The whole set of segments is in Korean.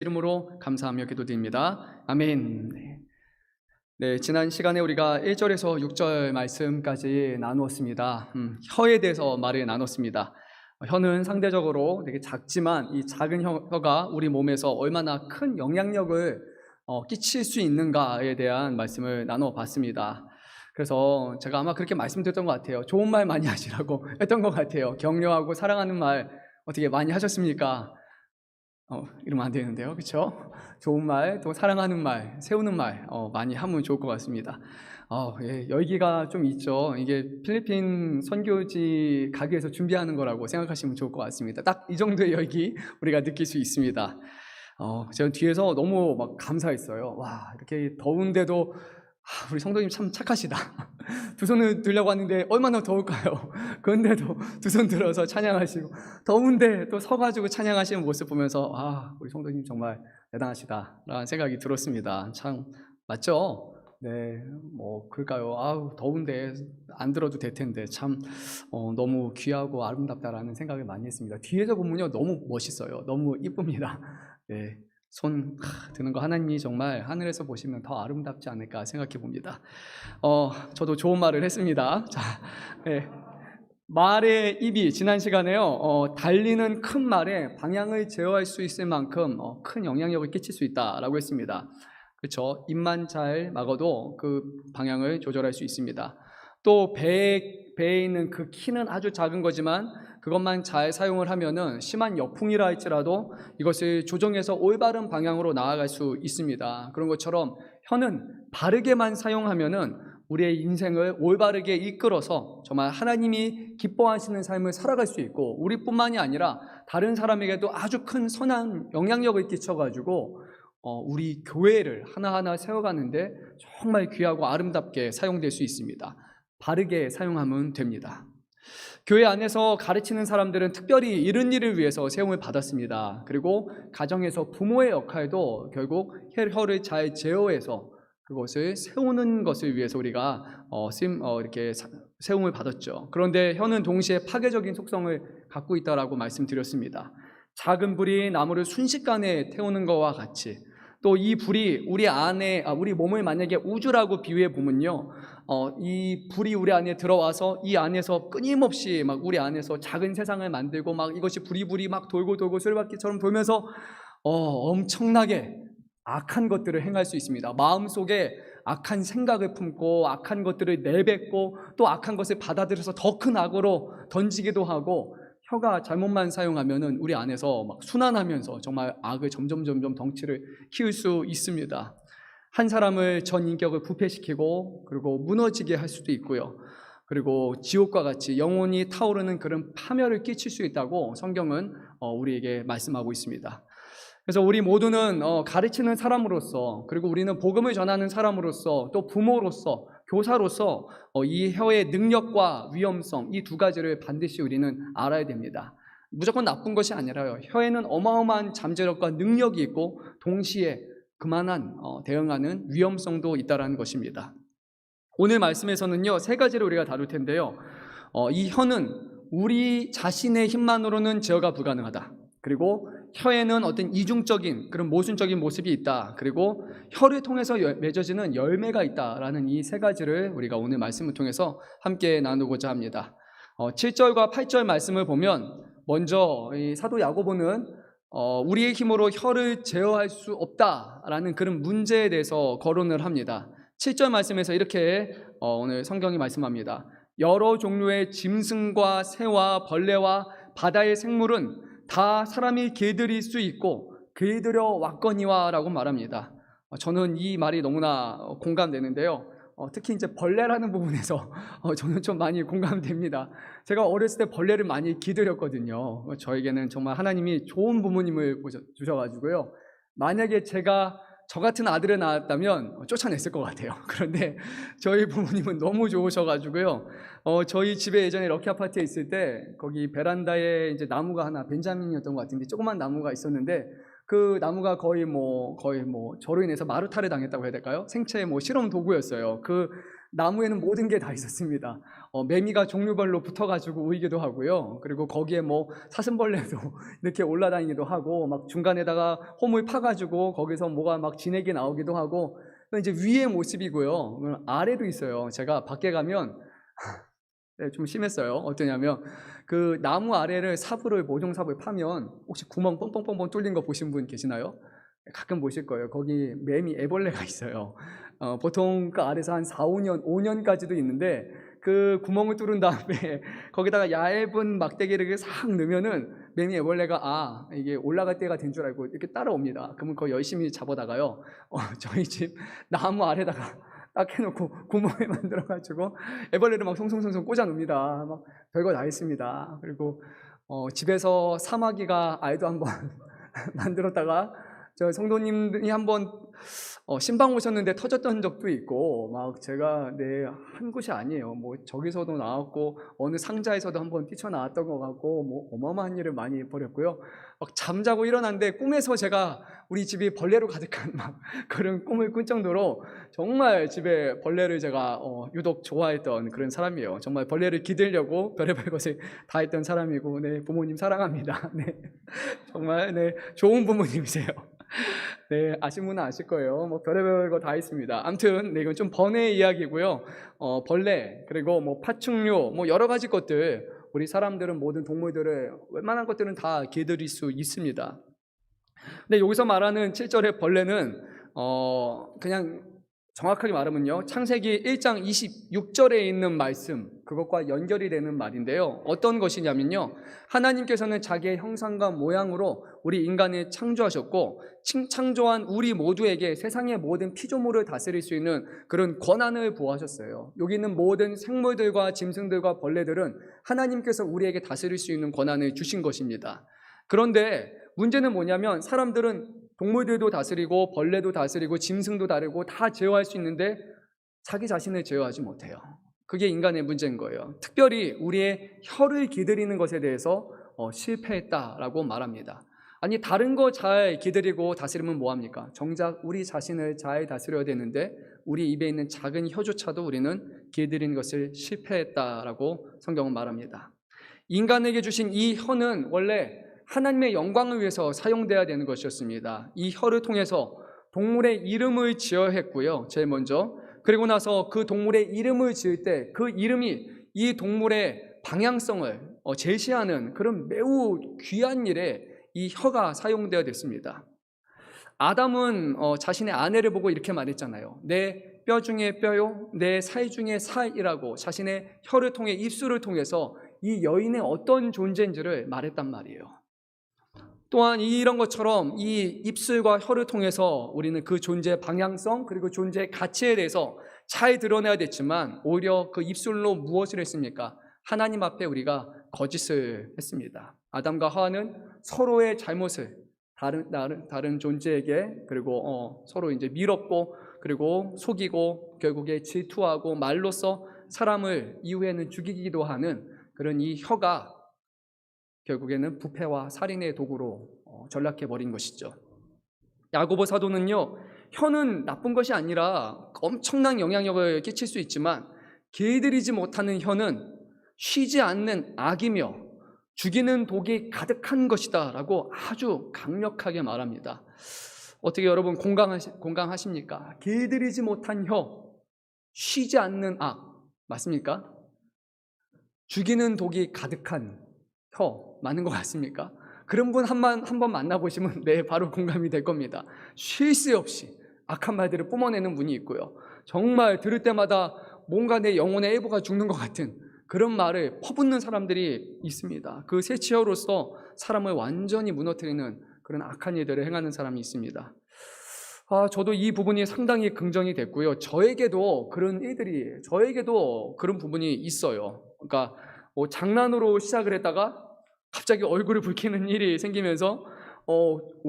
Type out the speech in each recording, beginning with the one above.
이름으로 감사하며 기도드립니다. 아멘. 네, 지난 시간에 우리가 1절에서 6절 말씀까지 나누었습니다. 혀에 대해서 말을 나눴습니다. 혀는 상대적으로 되게 작지만 이 작은 혀가 우리 몸에서 얼마나 큰 영향력을 끼칠 수 있는가에 대한 말씀을 나눠봤습니다. 그래서 제가 아마 그렇게 말씀드렸던 것 같아요. 좋은 말 많이 하시라고 했던 것 같아요. 격려하고 사랑하는 말 어떻게 많이 하셨습니까? 이러면 안 되는데요, 그렇죠? 좋은 말, 또 사랑하는 말, 세우는 말 많이 하면 좋을 것 같습니다. 예, 열기가 좀 있죠. 이게 필리핀 선교지 가기 위해서 준비하는 거라고 생각하시면 좋을 것 같습니다. 딱 이 정도의 열기 우리가 느낄 수 있습니다. 제가 뒤에서 너무 막 감사했어요. 와, 이렇게 더운데도 우리 성도님 참 착하시다. 두 손을 들려고 하는데 얼마나 더울까요? 그런데도 두 손 들어서 찬양하시고, 더운데 또 서가지고 찬양하시는 모습 보면서 우리 성도님 정말 대단하시다라는 생각이 들었습니다. 참 맞죠? 네, 뭐 그럴까요? 더운데 안 들어도 될 텐데 참 너무 귀하고 아름답다라는 생각을 많이 했습니다. 뒤에서 보면요 너무 멋있어요. 너무 이쁩니다. 네. 손 드는 거 하나님이 정말 하늘에서 보시면 더 아름답지 않을까 생각해 봅니다. 저도 좋은 말을 했습니다. 자, 네. 말의 입이 지난 시간에요. 달리는 큰 말에 방향을 제어할 수 있을 만큼 큰 영향력을 끼칠 수 있다라고 했습니다. 그렇죠? 입만 잘 막아도 그 방향을 조절할 수 있습니다. 또 배에 있는 그 키는 아주 작은 거지만 그것만 잘 사용을 하면은 심한 역풍이라 할지라도 이것을 조정해서 올바른 방향으로 나아갈 수 있습니다. 그런 것처럼 혀는 바르게만 사용하면은 우리의 인생을 올바르게 이끌어서 정말 하나님이 기뻐하시는 삶을 살아갈 수 있고, 우리뿐만이 아니라 다른 사람에게도 아주 큰 선한 영향력을 끼쳐가지고 우리 교회를 하나하나 세워가는데 정말 귀하고 아름답게 사용될 수 있습니다. 바르게 사용하면 됩니다. 교회 안에서 가르치는 사람들은 특별히 이런 일을 위해서 세움을 받았습니다. 그리고 가정에서 부모의 역할도 결국 혀를 잘 제어해서 그것을 세우는 것을 위해서 우리가 이렇게 세움을 받았죠. 그런데 혀는 동시에 파괴적인 속성을 갖고 있다라고 말씀드렸습니다. 작은 불이 나무를 순식간에 태우는 것과 같이, 또 이 불이 우리 몸을 만약에 우주라고 비유해 보면요, 이 불이 우리 안에 들어와서 이 안에서 끊임없이 막 우리 안에서 작은 세상을 만들고 막 이것이 부리부리 막 돌고 수레바퀴처럼 돌면서 엄청나게 악한 것들을 행할 수 있습니다. 마음속에 악한 생각을 품고 악한 것들을 내뱉고 또 악한 것을 받아들여서 더 큰 악으로 던지기도 하고, 혀가 잘못만 사용하면은 우리 안에서 막 순환하면서 정말 악을 점점 덩치를 키울 수 있습니다. 한 사람을 전 인격을 부패시키고 그리고 무너지게 할 수도 있고요. 그리고 지옥과 같이 영혼이 타오르는 그런 파멸을 끼칠 수 있다고 성경은 우리에게 말씀하고 있습니다. 그래서 우리 모두는 가르치는 사람으로서, 그리고 우리는 복음을 전하는 사람으로서, 또 부모로서, 교사로서 이 혀의 능력과 위험성, 이 두 가지를 반드시 우리는 알아야 됩니다. 무조건 나쁜 것이 아니라요, 혀에는 어마어마한 잠재력과 능력이 있고 동시에 그만한 대응하는 위험성도 있다는 것입니다. 오늘 말씀에서는요, 세 가지를 우리가 다룰 텐데요, 이 혀는 우리 자신의 힘만으로는 제어가 불가능하다. 그리고 혀에는 어떤 이중적인 그런 모순적인 모습이 있다. 그리고 혀를 통해서 맺어지는 열매가 있다라는 이 세 가지를 우리가 오늘 말씀을 통해서 함께 나누고자 합니다. 7절과 8절 말씀을 보면 먼저 이 사도 야고보는 우리의 힘으로 혀를 제어할 수 없다라는 그런 문제에 대해서 거론을 합니다. 7절 말씀에서 이렇게 오늘 성경이 말씀합니다. 여러 종류의 짐승과 새와 벌레와 바다의 생물은 다 사람이 길들일 수 있고 길들여 왔거니와 라고 말합니다. 저는 이 말이 너무나 공감되는데요, 특히 이제 벌레라는 부분에서 저는 좀 많이 공감됩니다. 제가 어렸을 때 벌레를 많이 기들였거든요. 저에게는 정말 하나님이 좋은 부모님을 주셔가지고요, 만약에 제가 저 같은 아들을 낳았다면 쫓아냈을 것 같아요. 그런데 저희 부모님은 너무 좋으셔가지고요, 저희 집에 예전에 럭키 아파트에 있을 때 거기 베란다에 이제 나무가 하나, 벤자민이었던 것 같은데 조그만 나무가 있었는데, 그 나무가 거의 뭐 저로 인해서 마루타를 당했다고 해야 될까요? 생체 실험 도구였어요. 그 나무에는 모든 게 다 있었습니다. 매미가 종류별로 붙어가지고 우이기도 하고요. 그리고 거기에 뭐 사슴벌레도 이렇게 올라다니기도 하고, 막 중간에다가 홈을 파가지고 거기서 뭐가 막 진액이 나오기도 하고, 이제 위의 모습이고요. 아래도 있어요. 제가 밖에 가면 네, 좀 심했어요. 어떠냐면 그 나무 아래를 모종 삽을 파면 혹시 구멍 뻥뻥뻥뻥 뚫린 거 보신 분 계시나요? 가끔 보실 거예요. 거기 매미 애벌레가 있어요. 보통 그 아래서 한 4, 5년까지도 있는데 그 구멍을 뚫은 다음에 거기다가 얇은 막대기를 싹 넣으면은 매미 애벌레가 이게 올라갈 때가 된 줄 알고 이렇게 따라옵니다. 그러면 그거 열심히 잡아다가요. 저희 집 나무 아래다가 딱 해놓고 구멍을 만들어가지고 애벌레를 막 송송송송 꽂아 놓습니다. 막 별거 다 있습니다. 그리고 집에서 사마귀가 알도 한번 만들었다가 저 성도님이 한번 신방 오셨는데 터졌던 적도 있고, 막 제가 한 곳이 아니에요. 뭐 저기서도 나왔고 어느 상자에서도 한번 뛰쳐나왔던 것 같고, 뭐 어마어마한 일을 많이 벌였고요. 막 잠자고 일어났는데 꿈에서 제가 우리 집이 벌레로 가득한 막 그런 꿈을 꿀 정도로 정말 집에 벌레를 제가 유독 좋아했던 그런 사람이에요. 정말 벌레를 기들려고 별의별 것을 다 했던 사람이고, 네, 부모님 사랑합니다. 네, 정말 네, 좋은 부모님이세요. 네, 아신 분은 아실 거예요. 뭐 별의별 거 다 있습니다. 아무튼 네, 이건 좀 번외의 이야기고요. 벌레 그리고 뭐 파충류 뭐 여러 가지 것들, 우리 사람들은 모든 동물들을 웬만한 것들은 다 길들일 수 있습니다. 근데 여기서 말하는 7절의 벌레는 그냥 정확하게 말하면요, 창세기 1장 26절에 있는 말씀, 그것과 연결이 되는 말인데요. 어떤 것이냐면요, 하나님께서는 자기의 형상과 모양으로 우리 인간을 창조하셨고, 창조한 우리 모두에게 세상의 모든 피조물을 다스릴 수 있는 그런 권한을 부어하셨어요. 여기 있는 모든 생물들과 짐승들과 벌레들은 하나님께서 우리에게 다스릴 수 있는 권한을 주신 것입니다. 그런데 문제는 뭐냐면, 사람들은 동물들도 다스리고 벌레도 다스리고 짐승도 다르고 다 제어할 수 있는데 자기 자신을 제어하지 못해요. 그게 인간의 문제인 거예요. 특별히 우리의 혀를 기들이는 것에 대해서 실패했다라고 말합니다. 아니, 다른 거 잘 기들이고 다스리면 뭐합니까? 정작 우리 자신을 잘 다스려야 되는데 우리 입에 있는 작은 혀조차도 우리는 기들이는 것을 실패했다라고 성경은 말합니다. 인간에게 주신 이 혀는 원래 하나님의 영광을 위해서 사용돼야 되는 것이었습니다. 이 혀를 통해서 동물의 이름을 지어야 했고요, 제일 먼저. 그리고 나서 그 동물의 이름을 지을 때 그 이름이 이 동물의 방향성을 제시하는 그런 매우 귀한 일에 이 혀가 사용되어야 됐습니다. 아담은 자신의 아내를 보고 이렇게 말했잖아요. 내 뼈 중에 뼈요, 내 살 중에 살이라고 자신의 혀를 통해, 입술을 통해서 이 여인의 어떤 존재인지를 말했단 말이에요. 또한 이런 것처럼 이 입술과 혀를 통해서 우리는 그 존재의 방향성 그리고 존재의 가치에 대해서 잘 드러내야 됐지만, 오히려 그 입술로 무엇을 했습니까? 하나님 앞에 우리가 거짓을 했습니다. 아담과 하와는 서로의 잘못을 다른 존재에게, 그리고 서로 이제 밀었고, 그리고 속이고, 결국에 질투하고 말로써 사람을 이후에는 죽이기도 하는 그런 이 혀가 결국에는 부패와 살인의 도구로 전락해버린 것이죠. 야고보 사도는요, 혀는 나쁜 것이 아니라 엄청난 영향력을 끼칠 수 있지만 길들이지 못하는 혀는 쉬지 않는 악이며 죽이는 독이 가득한 것이다 라고 아주 강력하게 말합니다. 어떻게 여러분 공감하십니까? 길들이지 못한 혀, 쉬지 않는 악, 맞습니까? 죽이는 독이 가득한 혀, 맞는 것 같습니까? 그런 분 한 번 만나보시면 네, 바로 공감이 될 겁니다. 쉴 새 없이 악한 말들을 뿜어내는 분이 있고요, 정말 들을 때마다 뭔가 내 영혼의 일부가 죽는 것 같은 그런 말을 퍼붓는 사람들이 있습니다. 그 새치어로서 사람을 완전히 무너뜨리는 그런 악한 일들을 행하는 사람이 있습니다. 저도 이 부분이 상당히 긍정이 됐고요, 저에게도 그런 부분이 있어요. 그러니까 장난으로 시작을 했다가 갑자기 얼굴을 붉히는 일이 생기면서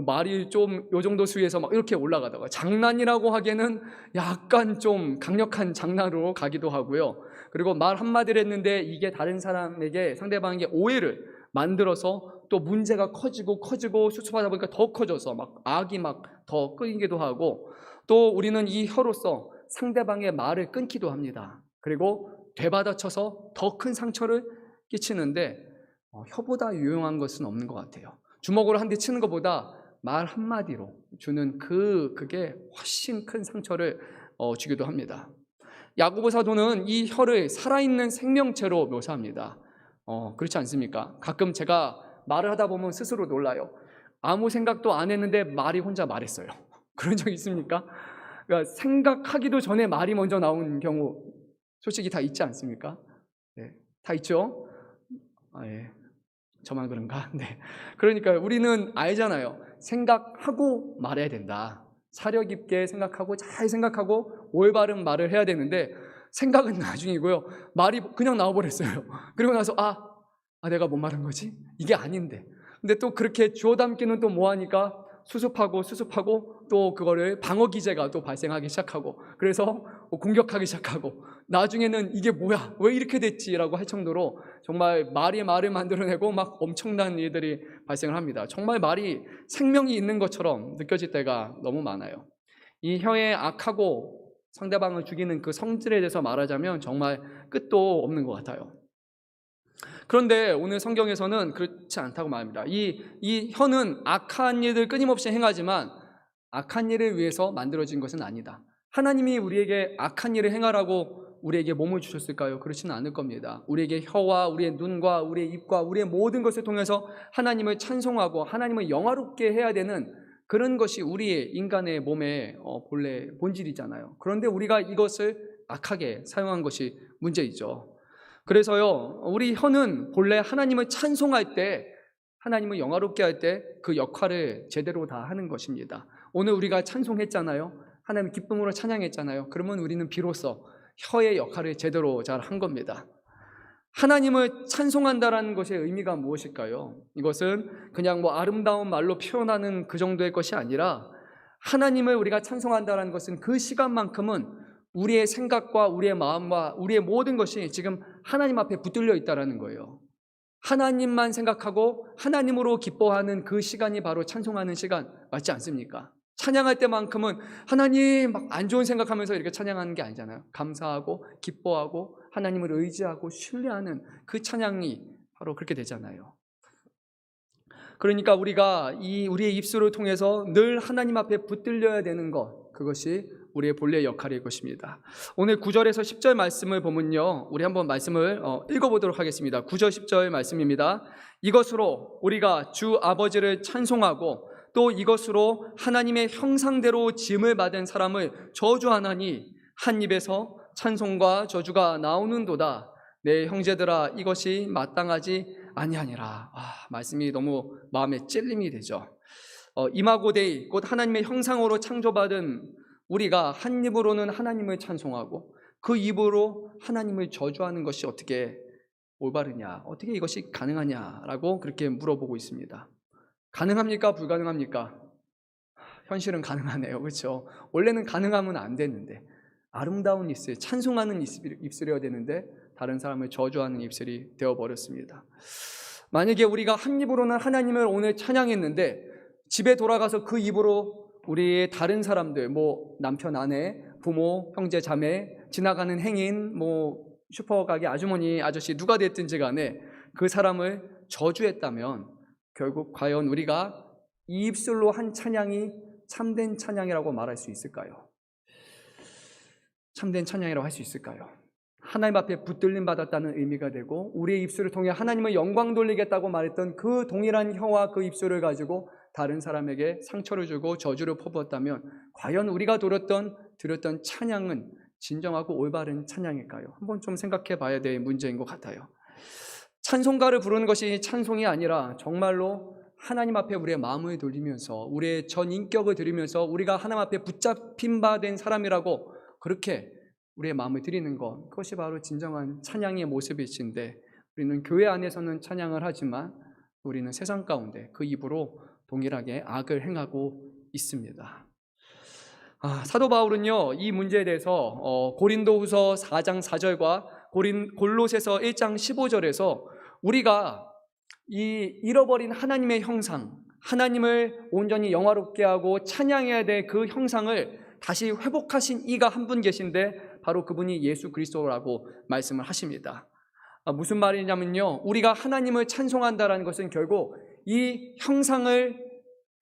말이 좀 요 정도 수위에서 막 이렇게 올라가다가, 장난이라고 하기에는 약간 좀 강력한 장난으로 가기도 하고요, 그리고 말 한마디를 했는데 이게 다른 사람에게, 상대방에게 오해를 만들어서 또 문제가 커지고 수습하다 보니까 더 커져서 막 악이 막 더 끓이기도 하고, 또 우리는 이 혀로서 상대방의 말을 끊기도 합니다. 그리고 되받아쳐서 더 큰 상처를 끼치는데 혀보다 유용한 것은 없는 것 같아요. 주먹으로 한 대 치는 것보다 말 한마디로 주는 그게 훨씬 큰 상처를 주기도 합니다. 야고보 사도는 이 혀를 살아있는 생명체로 묘사합니다. 그렇지 않습니까? 가끔 제가 말을 하다 보면 스스로 놀라요. 아무 생각도 안 했는데 말이 혼자 말했어요. 그런 적 있습니까? 그러니까 생각하기도 전에 말이 먼저 나온 경우 솔직히 다 있지 않습니까? 네, 다 있죠? 예. 저만 그런가? 네. 그러니까 우리는 알잖아요. 생각하고 말해야 된다. 사려 깊게 생각하고 잘 생각하고 올바른 말을 해야 되는데 생각은 나중이고요. 말이 그냥 나와버렸어요. 그리고 나서 내가 뭔 말한 거지? 이게 아닌데. 근데 또 그렇게 주워 담기는 또 뭐하니까 수습하고 또 그거를 방어 기제가 또 발생하기 시작하고 그래서 공격하기 시작하고 나중에는 이게 뭐야? 왜 이렇게 됐지라고 할 정도로 정말 말이 말을 만들어내고 막 엄청난 일들이 발생을 합니다. 정말 말이 생명이 있는 것처럼 느껴질 때가 너무 많아요. 이 혀의 악하고 상대방을 죽이는 그 성질에 대해서 말하자면 정말 끝도 없는 것 같아요. 그런데 오늘 성경에서는 그렇지 않다고 말합니다. 이 혀는 악한 일을 끊임없이 행하지만 악한 일을 위해서 만들어진 것은 아니다. 하나님이 우리에게 악한 일을 행하라고 우리에게 몸을 주셨을까요? 그렇지는 않을 겁니다. 우리에게 혀와 우리의 눈과 우리의 입과 우리의 모든 것을 통해서 하나님을 찬송하고 하나님을 영화롭게 해야 되는 그런 것이 우리의 인간의 몸의 본래 본질이잖아요. 그런데 우리가 이것을 악하게 사용한 것이 문제이죠. 그래서요, 우리 혀는 본래 하나님을 찬송할 때, 하나님을 영화롭게 할 때 그 역할을 제대로 다 하는 것입니다. 오늘 우리가 찬송했잖아요. 하나님 기쁨으로 찬양했잖아요. 그러면 우리는 비로소 혀의 역할을 제대로 잘 한 겁니다. 하나님을 찬송한다라는 것의 의미가 무엇일까요? 이것은 그냥 아름다운 말로 표현하는 그 정도의 것이 아니라 하나님을 우리가 찬송한다라는 것은 그 시간만큼은 우리의 생각과 우리의 마음과 우리의 모든 것이 지금 하나님 앞에 붙들려 있다는 거예요. 하나님만 생각하고 하나님으로 기뻐하는 그 시간이 바로 찬송하는 시간 맞지 않습니까? 찬양할 때만큼은 하나님 막 안 좋은 생각하면서 이렇게 찬양하는 게 아니잖아요. 감사하고 기뻐하고 하나님을 의지하고 신뢰하는 그 찬양이 바로 그렇게 되잖아요. 그러니까 우리가 우리의 입술을 통해서 늘 하나님 앞에 붙들려야 되는 것, 그것이 우리의 본래 역할일 것입니다. 오늘 9절에서 10절 말씀을 보면요, 우리 한번 말씀을 읽어보도록 하겠습니다. 9절 10절 말씀입니다. 이것으로 우리가 주 아버지를 찬송하고 또 이것으로 하나님의 형상대로 지음을 받은 사람을 저주하나니 한 입에서 찬송과 저주가 나오는도다. 내 형제들아, 이것이 마땅하지 아니하니라. 말씀이 너무 마음에 찔림이 되죠. 이마고데이, 곧 하나님의 형상으로 창조받은 우리가 한 입으로는 하나님을 찬송하고 그 입으로 하나님을 저주하는 것이 어떻게 올바르냐, 어떻게 이것이 가능하냐라고 그렇게 물어보고 있습니다. 가능합니까? 불가능합니까? 현실은 가능하네요. 그렇죠? 원래는 가능하면 안 되는데, 아름다운 입술, 찬송하는 입술이어야 되는데 다른 사람을 저주하는 입술이 되어버렸습니다. 만약에 우리가 한 입으로는 하나님을 오늘 찬양했는데 집에 돌아가서 그 입으로 우리의 다른 사람들, 남편, 아내, 부모, 형제, 자매, 지나가는 행인, 슈퍼 가게 아주머니, 아저씨 누가 됐든지 간에 그 사람을 저주했다면 결국 과연 우리가 이 입술로 한 찬양이 참된 찬양이라고 말할 수 있을까요? 참된 찬양이라고 할 수 있을까요? 하나님 앞에 붙들림 받았다는 의미가 되고 우리의 입술을 통해 하나님을 영광 돌리겠다고 말했던 그 동일한 혀와 그 입술을 가지고 다른 사람에게 상처를 주고 저주를 퍼부었다면 과연 우리가 드렸던 찬양은 진정하고 올바른 찬양일까요? 한번 좀 생각해 봐야 될 문제인 것 같아요. 찬송가를 부르는 것이 찬송이 아니라 정말로 하나님 앞에 우리의 마음을 돌리면서 우리의 전 인격을 드리면서 우리가 하나님 앞에 붙잡힌 바 된 사람이라고 그렇게 우리의 마음을 드리는 것, 그것이 바로 진정한 찬양의 모습이신데 우리는 교회 안에서는 찬양을 하지만 우리는 세상 가운데 그 입으로 동일하게 악을 행하고 있습니다. 사도 바울은요, 이 문제에 대해서 고린도후서 4장 4절과 골로새서 1장 15절에서 우리가 이 잃어버린 하나님의 형상, 하나님을 온전히 영화롭게 하고 찬양해야 될 그 형상을 다시 회복하신 이가 한 분 계신데 바로 그분이 예수 그리스도라고 말씀을 하십니다. 무슨 말이냐면요, 우리가 하나님을 찬송한다라는 것은 결국 이 형상을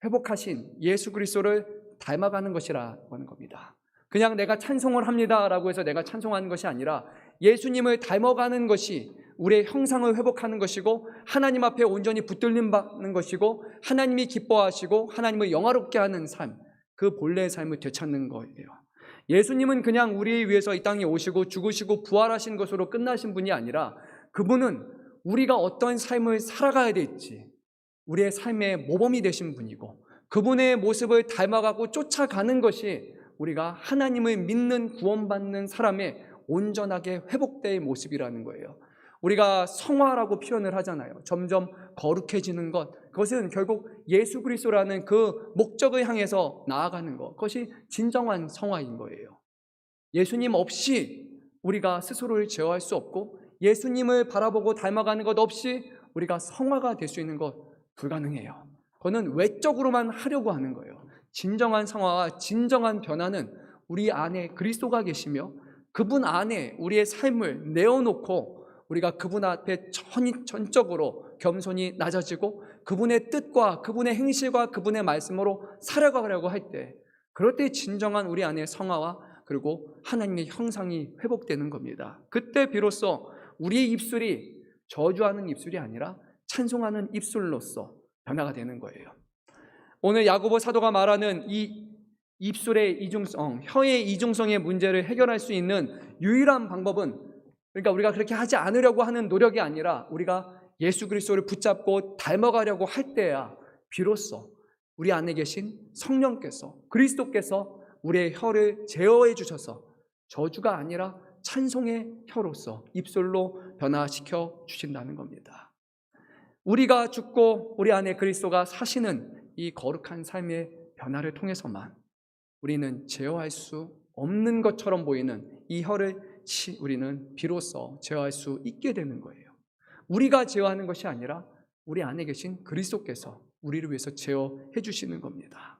회복하신 예수 그리스도를 닮아가는 것이라고 하는 겁니다. 그냥 내가 찬송을 합니다라고 해서 내가 찬송하는 것이 아니라 예수님을 닮아가는 것이 우리의 형상을 회복하는 것이고, 하나님 앞에 온전히 붙들림 받는 것이고, 하나님이 기뻐하시고 하나님을 영화롭게 하는 삶, 그 본래의 삶을 되찾는 거예요. 예수님은 그냥 우리 위해서 이 땅에 오시고 죽으시고 부활하신 것으로 끝나신 분이 아니라, 그분은 우리가 어떤 삶을 살아가야 될지 우리의 삶의 모범이 되신 분이고, 그분의 모습을 닮아가고 쫓아가는 것이 우리가 하나님을 믿는 구원받는 사람의 온전하게 회복될 모습이라는 거예요. 우리가 성화라고 표현을 하잖아요. 점점 거룩해지는 것, 그것은 결국 예수 그리스도라는 그 목적을 향해서 나아가는 것, 그것이 진정한 성화인 거예요. 예수님 없이 우리가 스스로를 제어할 수 없고, 예수님을 바라보고 닮아가는 것 없이 우리가 성화가 될 수 있는 것 불가능해요. 그거는 외적으로만 하려고 하는 거예요. 진정한 성화와 진정한 변화는 우리 안에 그리스도가 계시며 그분 안에 우리의 삶을 내어놓고 우리가 그분 앞에 전적으로 겸손히 낮아지고 그분의 뜻과 그분의 행실과 그분의 말씀으로 살아가려고 할 때, 그럴 때 진정한 우리 안에 성화와 그리고 하나님의 형상이 회복되는 겁니다. 그때 비로소 우리의 입술이 저주하는 입술이 아니라 찬송하는 입술로서 변화가 되는 거예요. 오늘 야고보 사도가 말하는 이 입술의 이중성, 혀의 이중성의 문제를 해결할 수 있는 유일한 방법은, 그러니까 우리가 그렇게 하지 않으려고 하는 노력이 아니라 우리가 예수 그리스도를 붙잡고 닮아가려고 할 때야 비로소 우리 안에 계신 성령께서, 그리스도께서 우리의 혀를 제어해 주셔서 저주가 아니라 찬송의 혀로서 입술로 변화시켜 주신다는 겁니다. 우리가 죽고 우리 안에 그리스도가 사시는 이 거룩한 삶의 변화를 통해서만 우리는 제어할 수 없는 것처럼 보이는 이 혀를 우리는 비로소 제어할 수 있게 되는 거예요. 우리가 제어하는 것이 아니라 우리 안에 계신 그리스도께서 우리를 위해서 제어해 주시는 겁니다.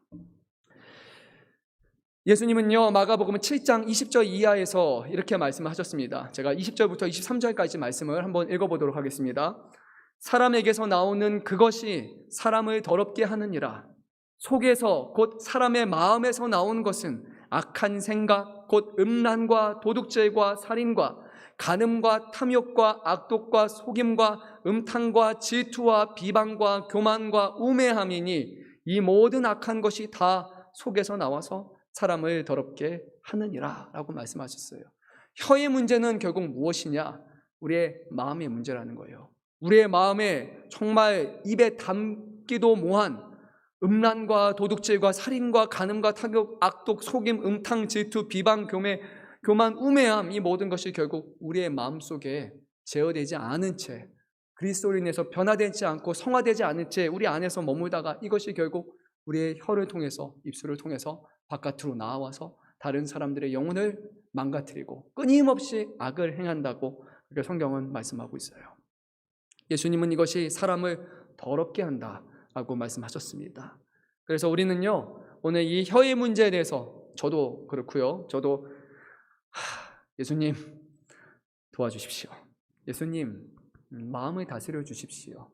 예수님은요, 마가복음 7장 20절 이하에서 이렇게 말씀하셨습니다. 제가 20절부터 23절까지 말씀을 한번 읽어보도록 하겠습니다. 사람에게서 나오는 그것이 사람을 더럽게 하느니라. 속에서 곧 사람의 마음에서 나오는 것은 악한 생각, 곧 음란과 도둑질과 살인과 간음과 탐욕과 악독과 속임과 음탕과 질투와 비방과 교만과 우매함이니 이 모든 악한 것이 다 속에서 나와서 사람을 더럽게 하느니라 라고 말씀하셨어요. 혀의 문제는 결국 무엇이냐? 우리의 마음의 문제라는 거예요. 우리의 마음에 정말 입에 담기도 뭐한 음란과 도둑질과 살인과 간음과 탐욕, 악독, 속임, 음탕, 질투, 비방, 교만, 우매함, 이 모든 것이 결국 우리의 마음속에 제어되지 않은 채, 그리스도로 인해서 변화되지 않고 성화되지 않은 채 우리 안에서 머물다가 이것이 결국 우리의 혀를 통해서, 입술을 통해서 바깥으로 나와서 다른 사람들의 영혼을 망가뜨리고 끊임없이 악을 행한다고 그렇게 성경은 말씀하고 있어요. 예수님은 이것이 사람을 더럽게 한다라고 말씀하셨습니다. 그래서 우리는요, 오늘 이 혀의 문제에 대해서, 저도 그렇고요, 저도 예수님 도와주십시오. 예수님 마음을 다스려 주십시오.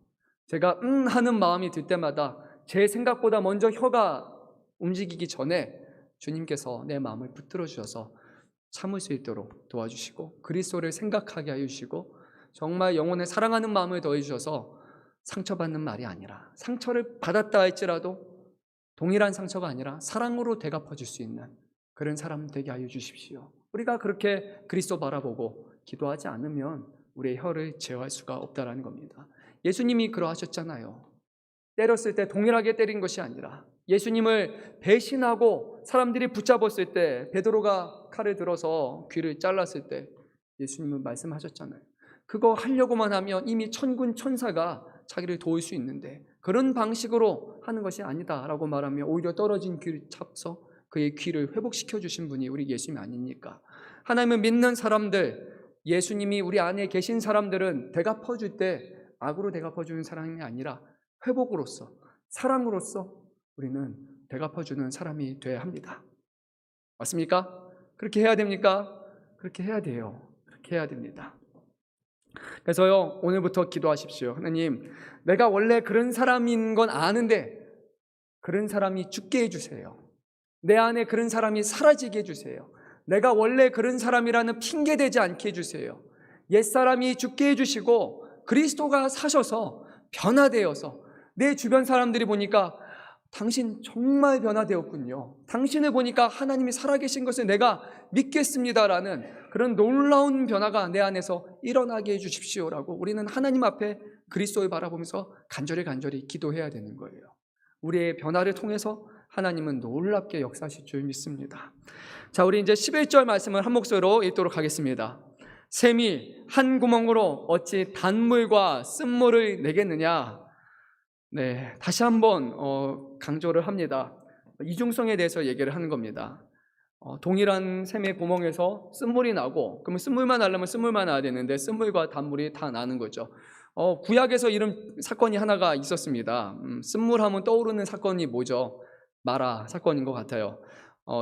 제가 하는 마음이 들 때마다 제 생각보다 먼저 혀가 움직이기 전에 주님께서 내 마음을 붙들어 주셔서 참을 수 있도록 도와주시고 그리스도를 생각하게 하여 주시고 정말 영혼을 사랑하는 마음을 더해 주셔서 상처받는 말이 아니라, 상처를 받았다 할지라도 동일한 상처가 아니라 사랑으로 되갚아 줄 수 있는 그런 사람 되게 하여 주십시오. 우리가 그렇게 그리스도 바라보고 기도하지 않으면 우리의 혀를 제어할 수가 없다라는 겁니다. 예수님이 그러하셨잖아요. 때렸을 때 동일하게 때린 것이 아니라, 예수님을 배신하고 사람들이 붙잡았을 때 베드로가 칼을 들어서 귀를 잘랐을 때 예수님은 말씀하셨잖아요. 그거 하려고만 하면 이미 천군 천사가 자기를 도울 수 있는데 그런 방식으로 하는 것이 아니다라고 말하며 오히려 떨어진 귀를 잡서 그의 귀를 회복시켜 주신 분이 우리 예수님 아닙니까? 하나님을 믿는 사람들, 예수님이 우리 안에 계신 사람들은 되갚아 줄 때 악으로 되갚아 주는 사람이 아니라 회복으로서, 사랑으로서 우리는 되갚아 주는 사람이 되어야 합니다. 맞습니까? 그렇게 해야 됩니까? 그렇게 해야 돼요. 그렇게 해야 됩니다. 그래서요, 오늘부터 기도하십시오. 하나님, 내가 원래 그런 사람인 건 아는데 그런 사람이 죽게 해주세요. 내 안에 그런 사람이 사라지게 해주세요. 내가 원래 그런 사람이라는 핑계대지 않게 해주세요. 옛사람이 죽게 해주시고 그리스도가 사셔서 변화되어서 내 주변 사람들이 보니까 당신 정말 변화되었군요. 당신을 보니까 하나님이 살아계신 것을 내가 믿겠습니다라는 그런 놀라운 변화가 내 안에서 일어나게 해주십시오라고 우리는 하나님 앞에 그리스도를 바라보면서 간절히 기도해야 되는 거예요. 우리의 변화를 통해서 하나님은 놀랍게 역사하실 줄 믿습니다. 자, 우리 이제 11절 말씀을 한 목소리로 읽도록 하겠습니다. 샘이 한 구멍으로 어찌 단물과 쓴물을 내겠느냐. 네, 다시 한번 강조를 합니다. 이중성에 대해서 얘기를 하는 겁니다. 동일한 샘의 구멍에서 쓴물이 나고, 그러면 쓴물만 나려면 쓴물만 나야 되는데 쓴물과 단물이 다 나는 거죠. 구약에서 이런 사건이 하나가 있었습니다. 쓴물하면 떠오르는 사건이 뭐죠? 마라 사건인 것 같아요.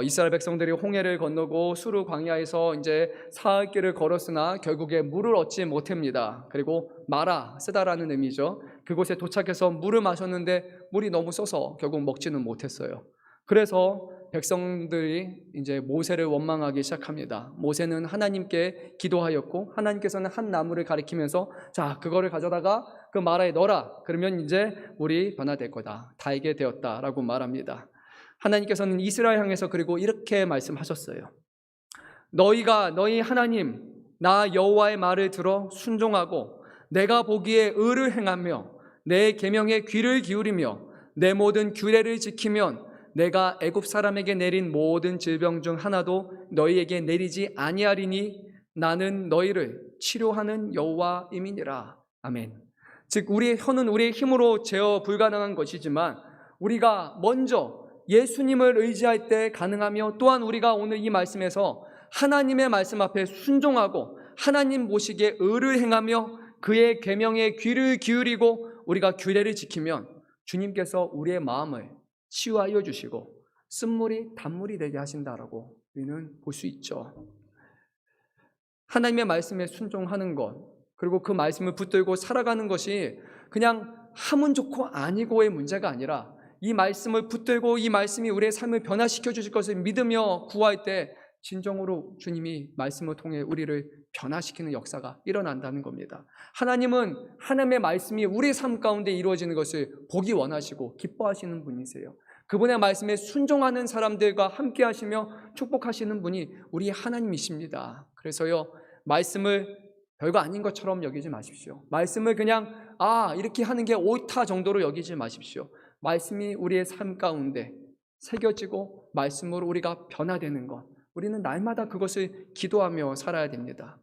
이스라엘 백성들이 홍해를 건너고 수르 광야에서 이제 사흘 길을 걸었으나 결국에 물을 얻지 못합니다. 그리고 마라, 쓰다라는 의미죠. 그곳에 도착해서 물을 마셨는데 물이 너무 써서 결국 먹지는 못했어요. 그래서 백성들이 이제 모세를 원망하기 시작합니다. 모세는 하나님께 기도하였고 하나님께서는 한 나무를 가리키면서 자, 그거를 가져다가 그 마라에 넣어라. 그러면 이제 물이 변화될 거다. 달게 되었다라고 말합니다. 하나님께서는 이스라엘 향해서 그리고 이렇게 말씀하셨어요. 너희가 너희 하나님 나 여호와의 말을 들어 순종하고 내가 보기에 의를 행하며 내 계명에 귀를 기울이며 내 모든 규례를 지키면 내가 애굽 사람에게 내린 모든 질병 중 하나도 너희에게 내리지 아니하리니 나는 너희를 치료하는 여호와임이니라. 아멘. 즉 우리의 혀는 우리의 힘으로 제어 불가능한 것이지만 우리가 먼저 예수님을 의지할 때 가능하며 또한 우리가 오늘 이 말씀에서 하나님의 말씀 앞에 순종하고 하나님 보시기에 의를 행하며 그의 계명에 귀를 기울이고 우리가 규례를 지키면 주님께서 우리의 마음을 치유하여 주시고 쓴물이 단물이 되게 하신다라고 우리는 볼 수 있죠. 하나님의 말씀에 순종하는 것 그리고 그 말씀을 붙들고 살아가는 것이 그냥 하면 좋고 아니고의 문제가 아니라 이 말씀을 붙들고 이 말씀이 우리의 삶을 변화시켜 주실 것을 믿으며 구할 때 진정으로 주님이 말씀을 통해 우리를 변화시키는 역사가 일어난다는 겁니다. 하나님은 하나님의 말씀이 우리의 삶 가운데 이루어지는 것을 보기 원하시고 기뻐하시는 분이세요. 그분의 말씀에 순종하는 사람들과 함께 하시며 축복하시는 분이 우리 하나님이십니다. 그래서요, 말씀을 별거 아닌 것처럼 여기지 마십시오. 말씀을 그냥 이렇게 하는 게 옳다 정도로 여기지 마십시오. 말씀이 우리의 삶 가운데 새겨지고 말씀으로 우리가 변화되는 것, 우리는 날마다 그것을 기도하며 살아야 됩니다.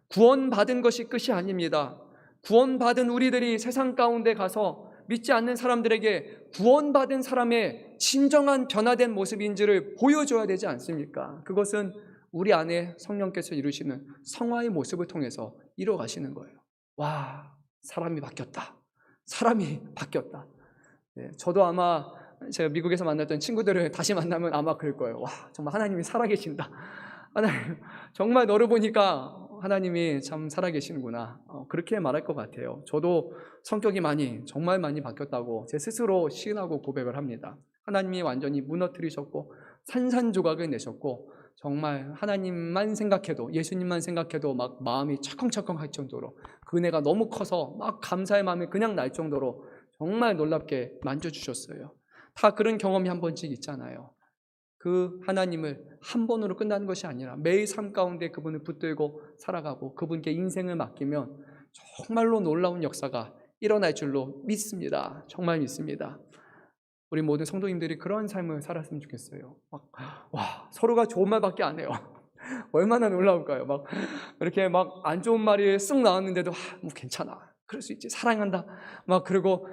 구원받은 것이 끝이 아닙니다. 구원받은 우리들이 세상 가운데 가서 믿지 않는 사람들에게 구원받은 사람의 진정한 변화된 모습인지를 보여줘야 되지 않습니까? 그것은 우리 안에 성령께서 이루시는 성화의 모습을 통해서 이루어가시는 거예요. 와, 사람이 바뀌었다. 사람이 바뀌었다. 네, 저도 아마 제가 미국에서 만났던 친구들을 다시 만나면 아마 그럴 거예요. 와, 정말 하나님이 살아계신다. 하나님, 정말 너를 보니까 하나님이 참 살아계시는구나. 그렇게 말할 것 같아요. 저도 성격이 정말 많이 바뀌었다고 제 스스로 시인하고 고백을 합니다. 하나님이 완전히 무너뜨리셨고 산산조각을 내셨고 정말 하나님만 생각해도 예수님만 생각해도 막 마음이 철컹철컹할 정도로 그 은혜가 너무 커서 막 감사의 마음이 그냥 날 정도로 정말 놀랍게 만져주셨어요. 다 그런 경험이 한 번씩 있잖아요. 그 하나님을 한 번으로 끝나는 것이 아니라 매일 삶 가운데 그분을 붙들고 살아가고 그분께 인생을 맡기면 정말로 놀라운 역사가 일어날 줄로 믿습니다. 정말 믿습니다. 우리 모든 성도님들이 그런 삶을 살았으면 좋겠어요. 서로가 좋은 말밖에 안 해요. 얼마나 놀라울까요? 이렇게 안 좋은 말이 쓱 나왔는데도 뭐 괜찮아. 그럴 수 있지. 사랑한다. 그리고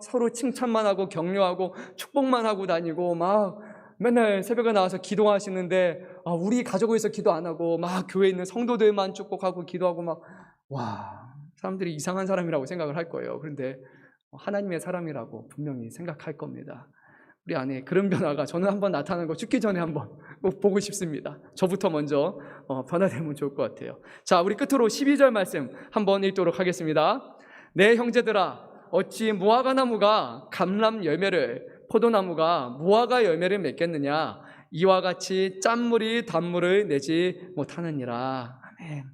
서로 칭찬만 하고 격려하고 축복만 하고 다니고 맨날 새벽에 나와서 기도하시는데 우리 가족을 위해서 기도 안 하고 교회에 있는 성도들만 축복하고 기도하고 사람들이 이상한 사람이라고 생각을 할 거예요. 그런데 하나님의 사람이라고 분명히 생각할 겁니다. 우리 안에 그런 변화가 저는 한번 나타나는 거 죽기 전에 한번 꼭 보고 싶습니다. 저부터 먼저 변화되면 좋을 것 같아요. 자, 우리 끝으로 12절 말씀 한번 읽도록 하겠습니다. 내 형제들아, 어찌 무화과 나무가 감람 열매를, 포도나무가 무화과 열매를 맺겠느냐? 이와 같이 짠물이 단물을 내지 못하느니라. 아멘.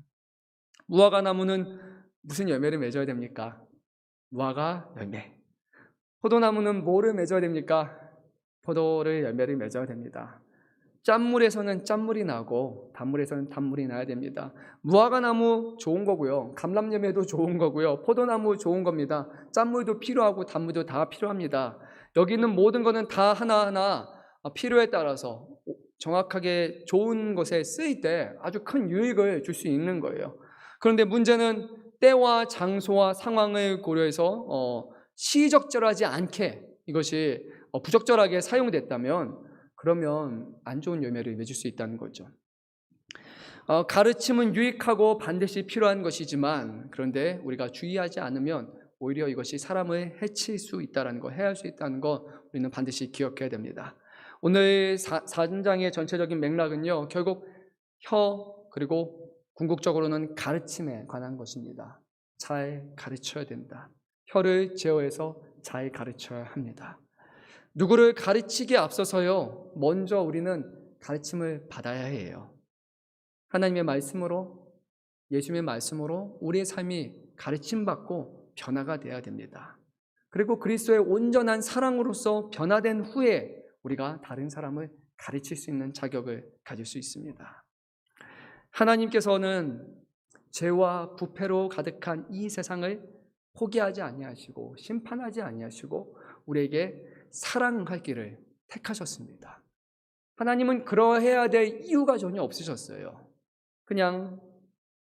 무화과 나무는 무슨 열매를 맺어야 됩니까? 무화과 열매. 포도나무는 뭐를 맺어야 됩니까? 포도를 열매를 맺어야 됩니다. 짠물에서는 짠물이 나고 단물에서는 단물이 나야 됩니다. 무화과 나무 좋은 거고요. 감람열매도 좋은 거고요. 포도나무 좋은 겁니다. 짠물도 필요하고 단물도 다 필요합니다. 여기 있는 모든 것은 다 하나하나 필요에 따라서 정확하게 좋은 것에 쓰일 때 아주 큰 유익을 줄 수 있는 거예요. 그런데 문제는 때와 장소와 상황을 고려해서 시적절하지 않게 이것이 부적절하게 사용됐다면 그러면 안 좋은 열매를 맺을 수 있다는 거죠. 가르침은 유익하고 반드시 필요한 것이지만 그런데 우리가 주의하지 않으면 오히려 이것이 사람을 해칠 수 있다는 거, 해할 수 있다는 거 우리는 반드시 기억해야 됩니다. 오늘 4장의 전체적인 맥락은요, 결국 혀 그리고 궁극적으로는 가르침에 관한 것입니다. 잘 가르쳐야 된다. 혀를 제어해서 잘 가르쳐야 합니다. 누구를 가르치기에 앞서서요, 먼저 우리는 가르침을 받아야 해요. 하나님의 말씀으로, 예수님의 말씀으로 우리의 삶이 가르침받고 변화가 되어야 됩니다. 그리고 그리스도의 온전한 사랑으로서 변화된 후에 우리가 다른 사람을 가르칠 수 있는 자격을 가질 수 있습니다. 하나님께서는 죄와 부패로 가득한 이 세상을 포기하지 아니하시고 심판하지 아니하시고 우리에게 사랑할 길을 택하셨습니다. 하나님은 그러해야 될 이유가 전혀 없으셨어요. 그냥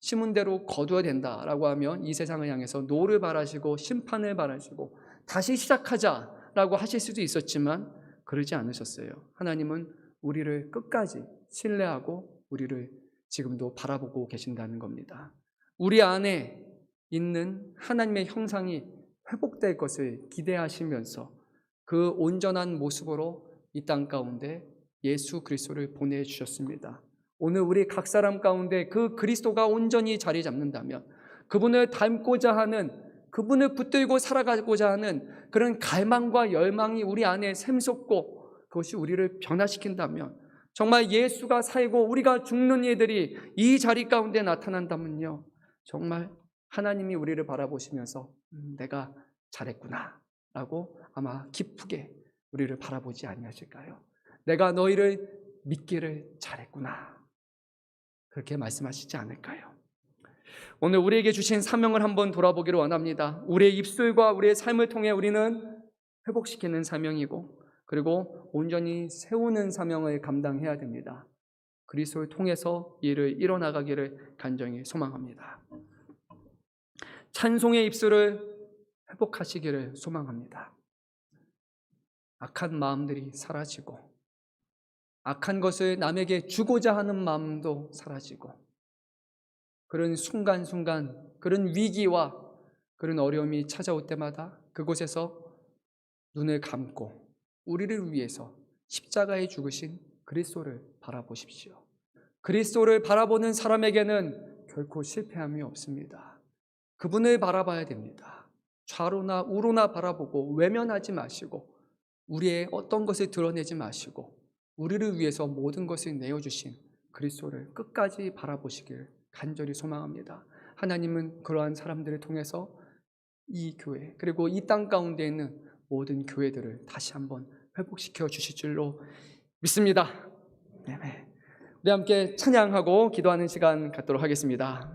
심은 대로 거두어야 된다라고 하면 이 세상을 향해서 노를 바라시고 심판을 바라시고 다시 시작하자라고 하실 수도 있었지만 그러지 않으셨어요. 하나님은 우리를 끝까지 신뢰하고 우리를 지금도 바라보고 계신다는 겁니다. 우리 안에 있는 하나님의 형상이 회복될 것을 기대하시면서 그 온전한 모습으로 이 땅 가운데 예수 그리스도를 보내주셨습니다. 오늘 우리 각 사람 가운데 그 그리스도가 온전히 자리 잡는다면 그분을 닮고자 하는, 그분을 붙들고 살아가고자 하는 그런 갈망과 열망이 우리 안에 샘솟고 그것이 우리를 변화시킨다면, 정말 예수가 살고 우리가 죽는 이들이 이 자리 가운데 나타난다면요, 정말 하나님이 우리를 바라보시면서 내가 잘했구나 라고 아마 기쁘게 우리를 바라보지 아니하실까요? 내가 너희를 믿기를 잘했구나, 그렇게 말씀하시지 않을까요? 오늘 우리에게 주신 사명을 한번 돌아보기를 원합니다. 우리의 입술과 우리의 삶을 통해 우리는 회복시키는 사명이고 그리고 온전히 세우는 사명을 감당해야 됩니다. 그리스도를 통해서 이 일을 이뤄나가기를 간절히 소망합니다. 찬송의 입술을 회복하시기를 소망합니다. 악한 마음들이 사라지고 악한 것을 남에게 주고자 하는 마음도 사라지고 그런 순간순간 그런 위기와 그런 어려움이 찾아올 때마다 그곳에서 눈을 감고 우리를 위해서 십자가에 죽으신 그리스도를 바라보십시오. 그리스도를 바라보는 사람에게는 결코 실패함이 없습니다. 그분을 바라봐야 됩니다. 좌로나 우로나 바라보고 외면하지 마시고 우리의 어떤 것을 드러내지 마시고 우리를 위해서 모든 것을 내어주신 그리스도를 끝까지 바라보시길 간절히 소망합니다. 하나님은 그러한 사람들을 통해서 이 교회 그리고 이 땅 가운데 있는 모든 교회들을 다시 한번 회복시켜 주실 줄로 믿습니다. 네. 우리 함께 찬양하고 기도하는 시간 갖도록 하겠습니다.